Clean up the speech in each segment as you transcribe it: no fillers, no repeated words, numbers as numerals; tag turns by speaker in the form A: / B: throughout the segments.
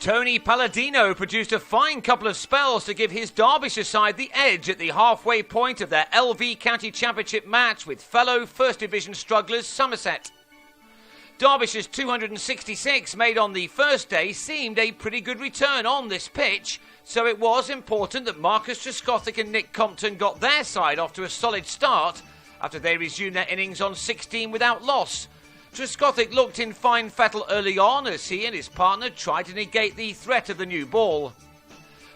A: Tony Palladino produced a fine couple of spells to give his Derbyshire side the edge at the halfway point of their LV County Championship match with fellow First Division strugglers Somerset. Derbyshire's 266 made on the first day seemed a pretty good return on this pitch, so it was important that Marcus Trescothick and Nick Compton got their side off to a solid start after they resumed their innings on 16 without loss. Trescothick looked in fine fettle early on as he and his partner tried to negate the threat of the new ball.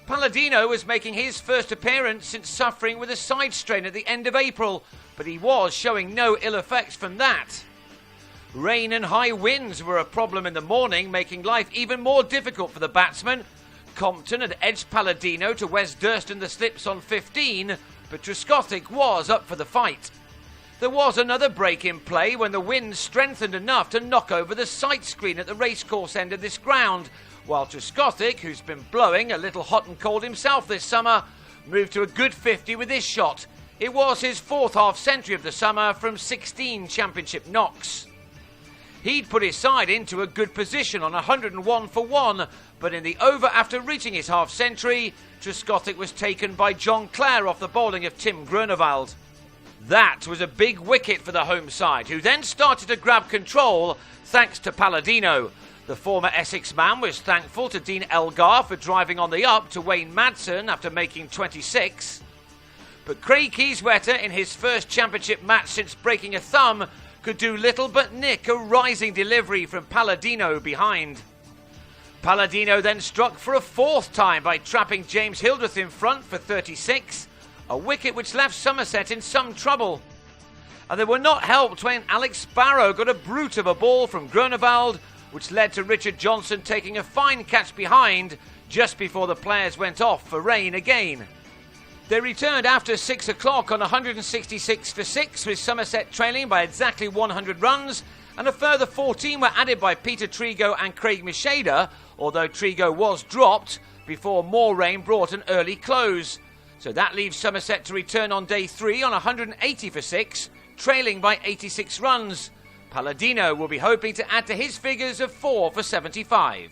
A: Palladino was making his first appearance since suffering with a side strain at the end of April, but he was showing no ill effects from that. Rain and high winds were a problem in the morning, making life even more difficult for the batsman. Compton had edged Palladino to Wes Durston the slips on 15, but Trescothick was up for the fight. There was another break in play when the wind strengthened enough to knock over the sight screen at the racecourse end of this ground, while Trescothick, who's been blowing a little hot and cold himself this summer, moved to a good 50 with this shot. It was his fourth half-century of the summer from 16 championship knocks. He'd put his side into a good position on 101 for 1, but in the over after reaching his half-century, Trescothick was taken by John Clare off the bowling of Tim Groenewald. That was a big wicket for the home side, who then started to grab control thanks to Palladino. The former Essex man was thankful to Dean Elgar for driving on the up to Wayne Madsen after making 26. But Craig Keyswetter, in his first championship match since breaking a thumb, could do little but nick a rising delivery from Palladino behind. Palladino then struck for a fourth time by trapping James Hildreth in front for 36, a wicket which left Somerset in some trouble. And they were not helped when Alex Sparrow got a brute of a ball from Groenewald, which led to Richard Johnson taking a fine catch behind just before the players went off for rain again. They returned after 6 o'clock on 166 for 6, with Somerset trailing by exactly 100 runs, and a further 14 were added by Peter Trigo and Craig Mishada, although Trigo was dropped before more rain brought an early close. So that leaves Somerset to return on day 3 on 180 for 6, trailing by 86 runs. Palladino will be hoping to add to his figures of 4 for 75.